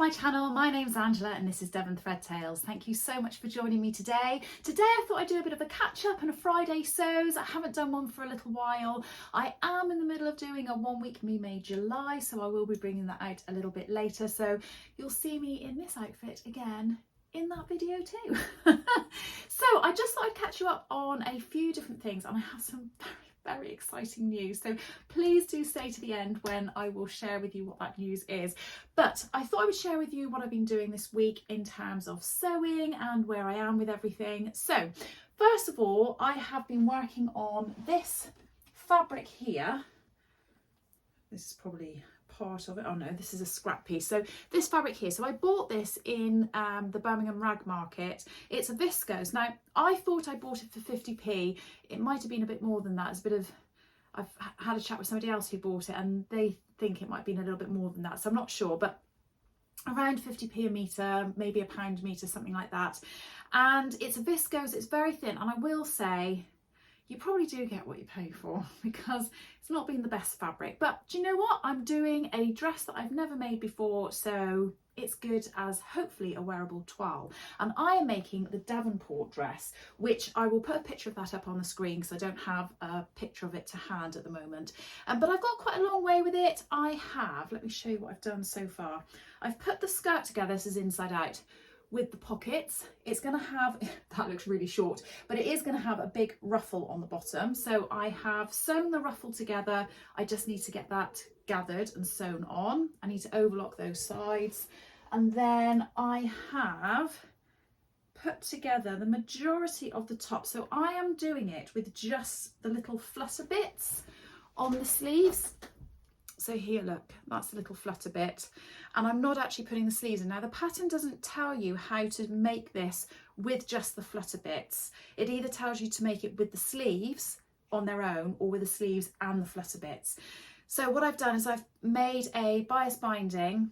my channel. My name's Angela and this is Davenport Tales. Thank you so much for joining me today. Today I thought I'd do a bit of a catch up and a Friday sews. I haven't done one for a little while. I am in the middle of doing a 1 week Me Made July, so I will be bringing that out a little bit later. So you'll see me in this outfit again in that video too. So I just thought I'd catch you up on a few different things, and I have some very exciting news, so please do stay to the end when I will share with you what that news is. But I thought I would share with you what I've been doing this week in terms of sewing and where I am with everything. So first of all, I have been working on this fabric here. This is probably part of it. Oh no, this is a scrap piece. So this fabric here, so I bought this in the Birmingham rag market. It's a viscose. Now I thought I bought it for 50p. It might have been a bit more than that. It's a bit of, I've had a chat with somebody else who bought it and they think it might have been a little bit more than that, so I'm not sure, but around 50p a metre, maybe £1 a metre, something like that. And it's a viscose, it's very thin, and I will say you probably do get what you pay for because it's not been the best fabric. But do you know what? I'm doing a dress that I've never made before, so it's good as hopefully a wearable toile. And I am making the Davenport dress, which I will put a picture of that up on the screen because I don't have a picture of it to hand at the moment. But I've got quite a long way with it. Let me show you what I've done so far. I've put the skirt together, this is inside out, with the pockets. It's going to have, that looks really short, but it is going to have a big ruffle on the bottom. So I have sewn the ruffle together. I just need to get that gathered and sewn on. I need to overlock those sides. And then I have put together the majority of the top. So I am doing it with just the little flutter bits on the sleeves. So here, look, that's the little flutter bit, and I'm not actually putting the sleeves in. Now the pattern doesn't tell you how to make this with just the flutter bits. It either tells you to make it with the sleeves on their own or with the sleeves and the flutter bits. So what I've done is I've made a bias binding,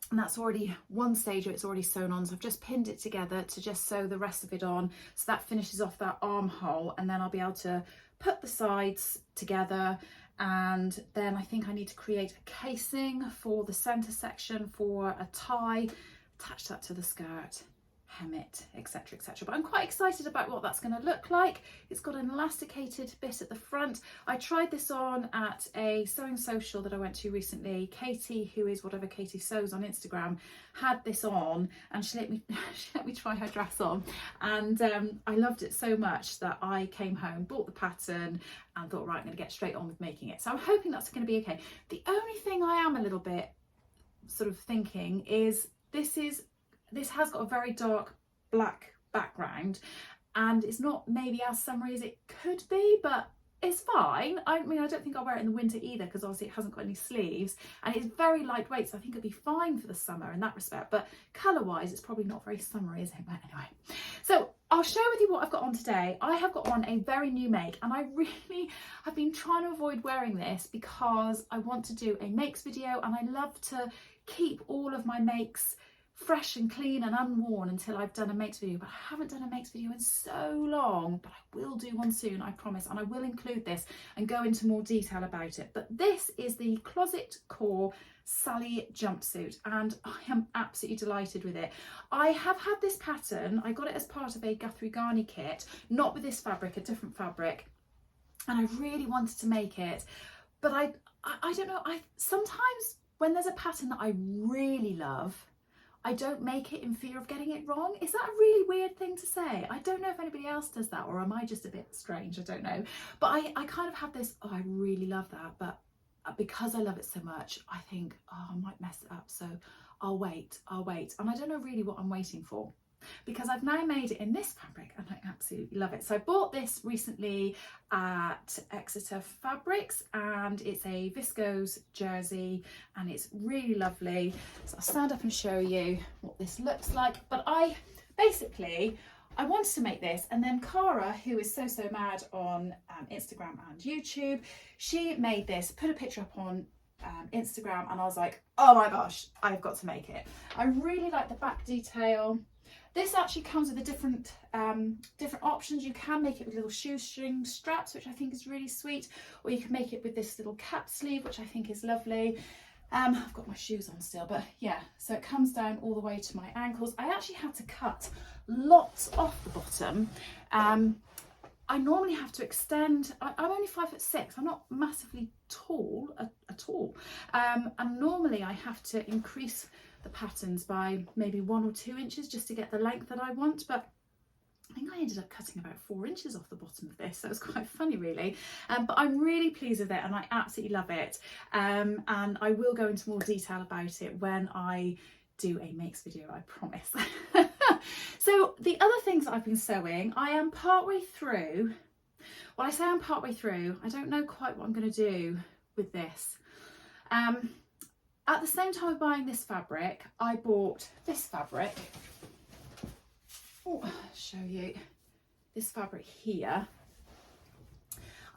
and that's already one stage, it's already sewn on, so I've just pinned it together to just sew the rest of it on. So that finishes off that armhole, and then I'll be able to put the sides together. And then I think I need to create a casing for the centre section for a tie, attach that to the skirt, hem it, etc, etc. But I'm quite excited about what that's going to look like. It's got an elasticated bit at the front. I tried this on at a sewing social that I went to recently. Katie, who is whatever Katie sews on Instagram, had this on, and she let me try her dress on, and I loved it so much that I came home, bought the pattern, and thought, right, I'm going to get straight on with making it. So I'm hoping that's going to be okay. The only thing I am a little bit sort of thinking is this has got a very dark black background, and it's not maybe as summery as it could be, but it's fine. I mean, I don't think I'll wear it in the winter either because obviously it hasn't got any sleeves, and it's very lightweight, so I think it'll be fine for the summer in that respect. But colour wise, it's probably not very summery, is it? But anyway, so I'll share with you what I've got on today. I have got on a very new make, and I really have been trying to avoid wearing this because I want to do a makes video, and I love to keep all of my makes fresh and clean and unworn until I've done a makes video. But I haven't done a makes video in so long, but I will do one soon, I promise, and I will include this and go into more detail about it. But this is the Closet Core Sally Jumpsuit, and I am absolutely delighted with it. I have had this pattern, I got it as part of a Guthrie Garney kit, not with this fabric, a different fabric, and I really wanted to make it, but I don't know, sometimes when there's a pattern that I really love, I don't make it in fear of getting it wrong. Is that a really weird thing to say? I don't know if anybody else does that, or am I just a bit strange? I don't know. But I kind of have this, oh, I really love that, but because I love it so much, I think, oh, I might mess it up, so I'll wait. And I don't know really what I'm waiting for, because I've now made it in this fabric and I absolutely love it. So I bought this recently at Exeter Fabrics, and it's a viscose jersey and it's really lovely. So I'll stand up and show you what this looks like. But I wanted to make this, and then Cara, who is so mad on Instagram and YouTube, she made this, put a picture up on Instagram, and I was like, oh my gosh, I've got to make it. I really like the back detail. This actually comes with a different options. You can make it with little shoestring straps, which I think is really sweet, or you can make it with this little cap sleeve, which I think is lovely. I've got my shoes on still, but yeah, so it comes down all the way to my ankles. I actually had to cut lots off the bottom. I normally have to extend, I'm only 5'6", I'm not massively tall at all. And normally I have to increase the patterns by maybe 1 or 2 inches just to get the length that I want, but I think I ended up cutting about 4 inches off the bottom of this, so it was quite funny really. But I'm really pleased with it and I absolutely love it. And I will go into more detail about it when I do a makes video, I promise. So the other things that I've been sewing, I am partway through. Well, I say I'm partway through, I don't know quite what I'm going to do with this. At the same time of buying this fabric, I bought this fabric. Oh, I'll show you this fabric here.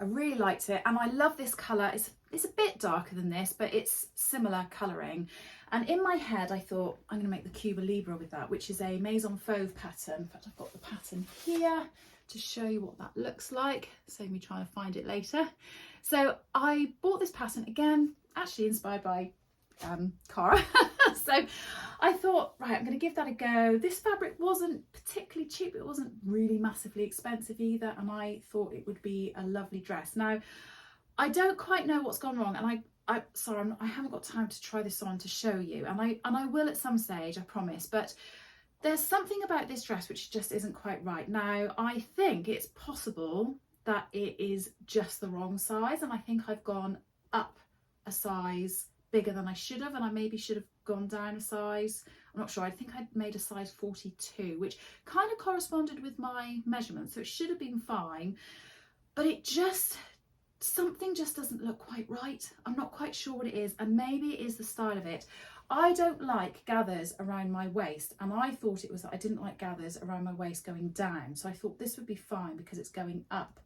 I really liked it and I love this colour. It's a bit darker than this, but it's similar colouring. And in my head, I thought I'm going to make the Cuba Libre with that, which is a Maison Fauve pattern. In fact, I've got the pattern here to show you what that looks like. Save me trying to find it later. So I bought this pattern again, actually inspired by Cara. So I thought, right, I'm going to give that a go. This fabric wasn't particularly cheap. It wasn't really massively expensive either. And I thought it would be a lovely dress. Now, I don't quite know what's gone wrong. And sorry, I haven't got time to try this on to show you. And I will at some stage, I promise. But there's something about this dress which just isn't quite right. Now, I think it's possible that it is just the wrong size. And I think I've gone up a size bigger than I should have, and I maybe should have gone down a size. I'm not sure. I think I'd made a size 42, which kind of corresponded with my measurements, so it should have been fine, but something just doesn't look quite right. I'm not quite sure what it is, and maybe it is the style of it. I don't like gathers around my waist, and I thought it was that I didn't like gathers around my waist going down, so I thought this would be fine because it's going up.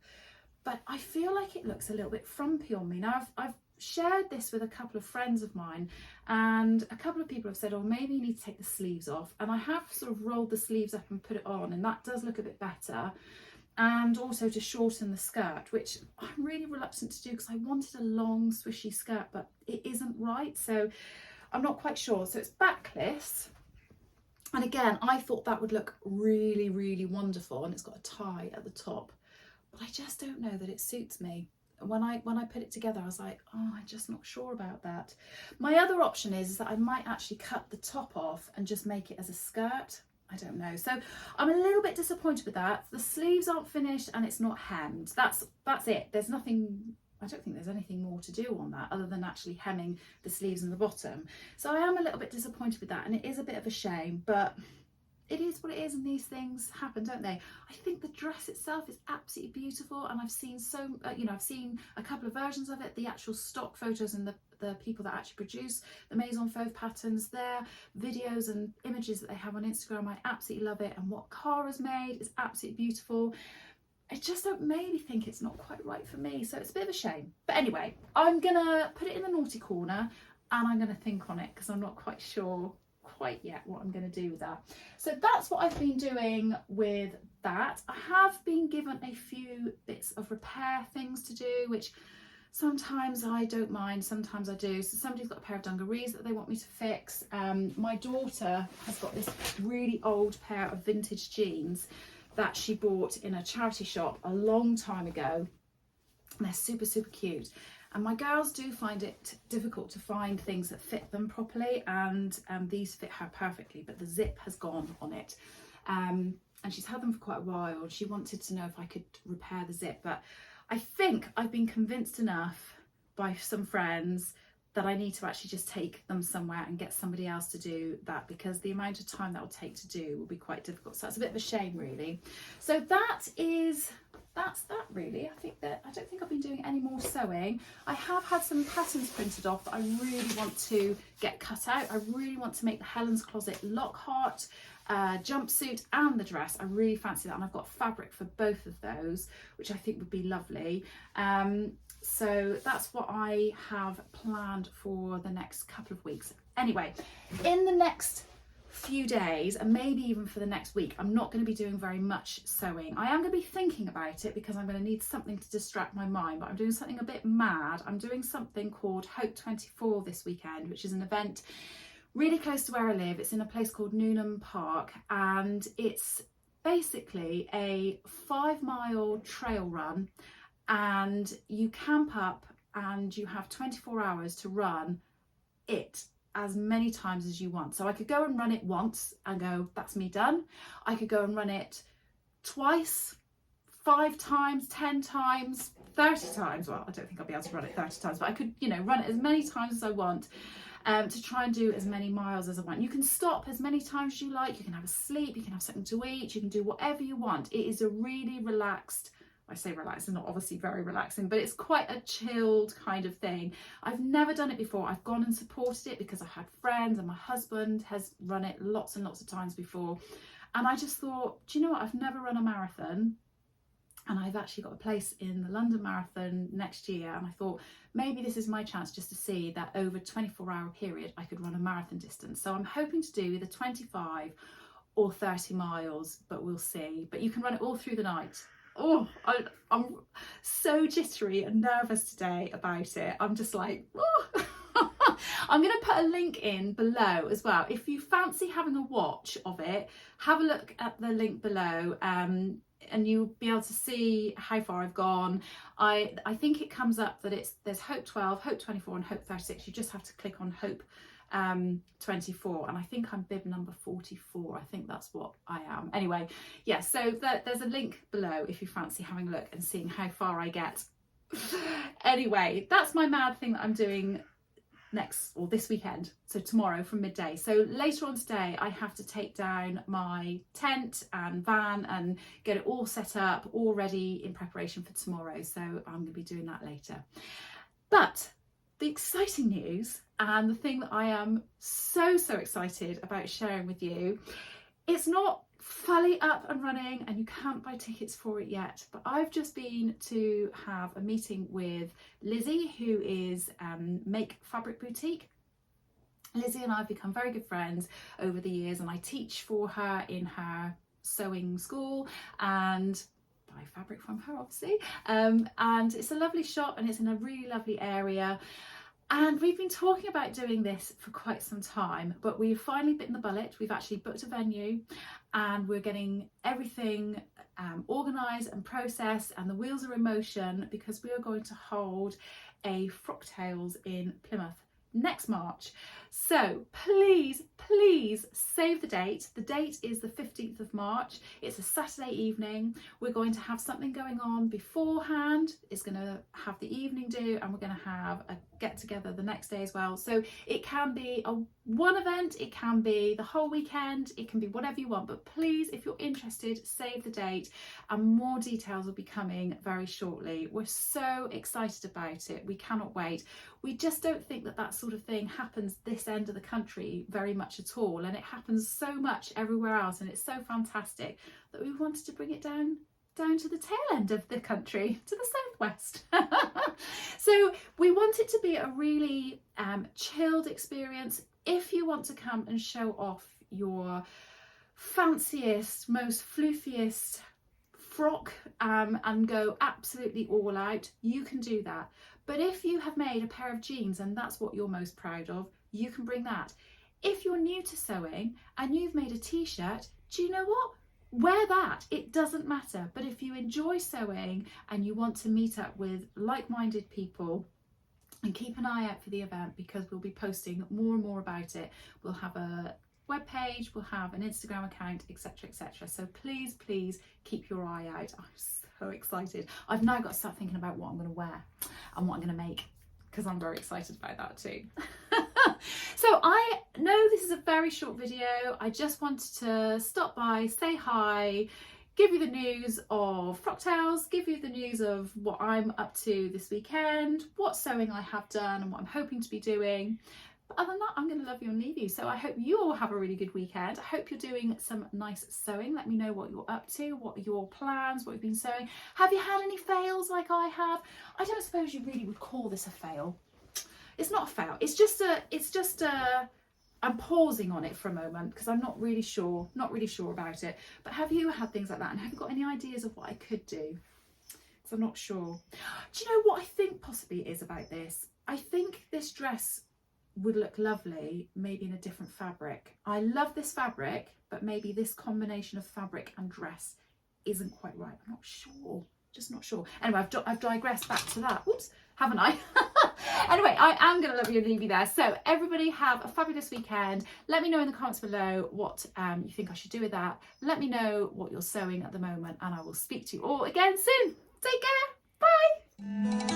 But I feel like it looks a little bit frumpy on me. Now, I've shared this with a couple of friends of mine, and a couple of people have said, oh, maybe you need to take the sleeves off. And I have sort of rolled the sleeves up and put it on, and that does look a bit better. And also to shorten the skirt, which I'm really reluctant to do because I wanted a long swishy skirt, but it isn't right. So I'm not quite sure. So it's backless. And again, I thought that would look really, really wonderful. And it's got a tie at the top. But I just don't know that it suits me. When I put it together, I was like, oh, I'm just not sure about that. My other option is that I might actually cut the top off and just make it as a skirt. I don't know. So I'm a little bit disappointed with that. The sleeves aren't finished and it's not hemmed. That's it. There's nothing, I don't think there's anything more to do on that other than actually hemming the sleeves and the bottom. So I am a little bit disappointed with that, and it is a bit of a shame, but it is what it is, and these things happen, don't they? I think the dress itself is absolutely beautiful, and I've seen I've seen a couple of versions of it, the actual stock photos and the people that actually produce the Maison Fauve patterns, their videos and images that they have on Instagram. I absolutely love it, and what Cara's made is absolutely beautiful. I just don't maybe think it's not quite right for me, so it's a bit of a shame. But anyway, I'm gonna put it in the naughty corner and I'm gonna think on it because I'm not quite sure quite yet what I'm going to do with that. So that's what I've been doing with that. I have been given a few bits of repair things to do, which sometimes I don't mind, sometimes I do. So somebody's got a pair of dungarees that they want me to fix. My daughter has got this really old pair of vintage jeans that she bought in a charity shop a long time ago, and they're super, super cute. And my girls do find it difficult to find things that fit them properly, and these fit her perfectly, but the zip has gone on it. And she's had them for quite a while. She wanted to know if I could repair the zip, but I think I've been convinced enough by some friends that I need to actually just take them somewhere and get somebody else to do that, because the amount of time that will take to do will be quite difficult. So that's a bit of a shame, really. So that's that really. I don't think I've been doing any more sewing. I have had some patterns printed off that I really want to get cut out. I really want to make the Helen's Closet Lockhart jumpsuit and the dress. I really fancy that, and I've got fabric for both of those, which I think would be lovely. So that's what I have planned for the next couple of weeks. Anyway, in the next few days, and maybe even for the next week, I'm not going to be doing very much sewing. I am going to be thinking about it because I'm going to need something to distract my mind, but I'm doing something a bit mad. I'm doing something called Hope 24 this weekend, which is an event really close to where I live. It's in a place called Newnham Park, and it's basically a 5-mile trail run, and you camp up and you have 24 hours to run it as many times as you want. So I could go and run it once and go, that's me done. I could go and run it twice, 5 times, 10 times, 30 times. Well, I don't think I'll be able to run it 30 times, but I could, you know, run it as many times as I want, to try and do as many miles as I want. You can stop as many times as you like. You can have a sleep, you can have something to eat, you can do whatever you want. It is a really relaxed, I say relaxed, it's not obviously very relaxing, but it's quite a chilled kind of thing. I've never done it before. I've gone and supported it because I've had friends, and my husband has run it lots and lots of times before. And I just thought, do you know what? I've never run a marathon, and I've actually got a place in the London Marathon next year. And I thought maybe this is my chance just to see that over a 24-hour period, I could run a marathon distance. So I'm hoping to do either 25 or 30 miles, but we'll see. But you can run it all through the night. Oh, I'm so jittery and nervous today about it. I'm just like, oh. I'm going to put a link in below as well. If you fancy having a watch of it, have a look at the link below, and you'll be able to see how far I've gone. I think it comes up that there's Hope 12, Hope 24 and Hope 36. You just have to click on Hope 24, and I think I'm bib number 44. I think that's what I am. Anyway, yeah, so there's a link below if you fancy having a look and seeing how far I get. Anyway, that's my mad thing that I'm doing this weekend, so tomorrow from midday. So later on today I have to take down my tent and van and get it all set up, all ready in preparation for tomorrow. So I'm going to be doing that later. But the exciting news, and the thing that I am so excited about sharing with you, it's not fully up and running and you can't buy tickets for it yet, but I've just been to have a meeting with Lizzy, who is Make Fabric Boutique. Lizzy and I have become very good friends over the years, and I teach for her in her sewing school and buy fabric from her, obviously, and it's a lovely shop and it's in a really lovely area. And we've been talking about doing this for quite some time, but we've finally bitten the bullet. We've actually booked a venue and we're getting everything organised and processed, and the wheels are in motion, because we are going to hold a Frocktails in Plymouth next March. So please save the date. The date is the 15th of March. It's a Saturday evening. We're going to have something going on beforehand. It's going to have the evening do, and we're going to have a get together the next day as well. So it can be one event, it can be the whole weekend, it can be whatever you want. But please, if you're interested, save the date, and more details will be coming very shortly. We're so excited about it. We cannot wait. We just don't think that sort of thing happens this end of the country very much at all, and it happens so much everywhere else, and it's so fantastic that we wanted to bring it down to the tail end of the country, to the southwest. So we want it to be a really chilled experience. If you want to come and show off your fanciest, most floofiest frock and go absolutely all out, you can do that. But if you have made a pair of jeans and that's what you're most proud of, you can bring that. If you're new to sewing and you've made a t-shirt, do you know what? Wear that. It doesn't matter. But if you enjoy sewing and you want to meet up with like-minded people, and keep an eye out for the event, because we'll be posting more and more about it. We'll have a web page, we'll have an Instagram account, etc, etc. So please keep your eye out. I'm so excited. I've now got to start thinking about what I'm going to wear and what I'm going to make, because I'm very excited about that too. So I know this is a very short video. I just wanted to stop by, say hi, give you the news of Frocktails, give you the news of what I'm up to this weekend, what sewing I have done and what I'm hoping to be doing. But other than that, I'm going to love you and leave you. So I hope you all have a really good weekend. I hope you're doing some nice sewing. Let me know what you're up to, what are your plans, what you've been sewing. Have you had any fails like I have? I don't suppose you really would call this a fail. It's not a fail. It's just a I'm pausing on it for a moment because I'm not really sure about it. But have you had things like that, and have you got any ideas of what I could do? Because I'm not sure. Do you know what I think possibly it is about this? I think this dress would look lovely maybe in a different fabric. I love this fabric, but maybe this combination of fabric and dress isn't quite right. I'm not sure, just not sure. Anyway, I've digressed back to that. Oops, haven't I? Anyway, I am going to love you and leave you there. So everybody have a fabulous weekend. Let me know in the comments below what you think I should do with that. Let me know what you're sewing at the moment, and I will speak to you all again soon. Take care. Bye.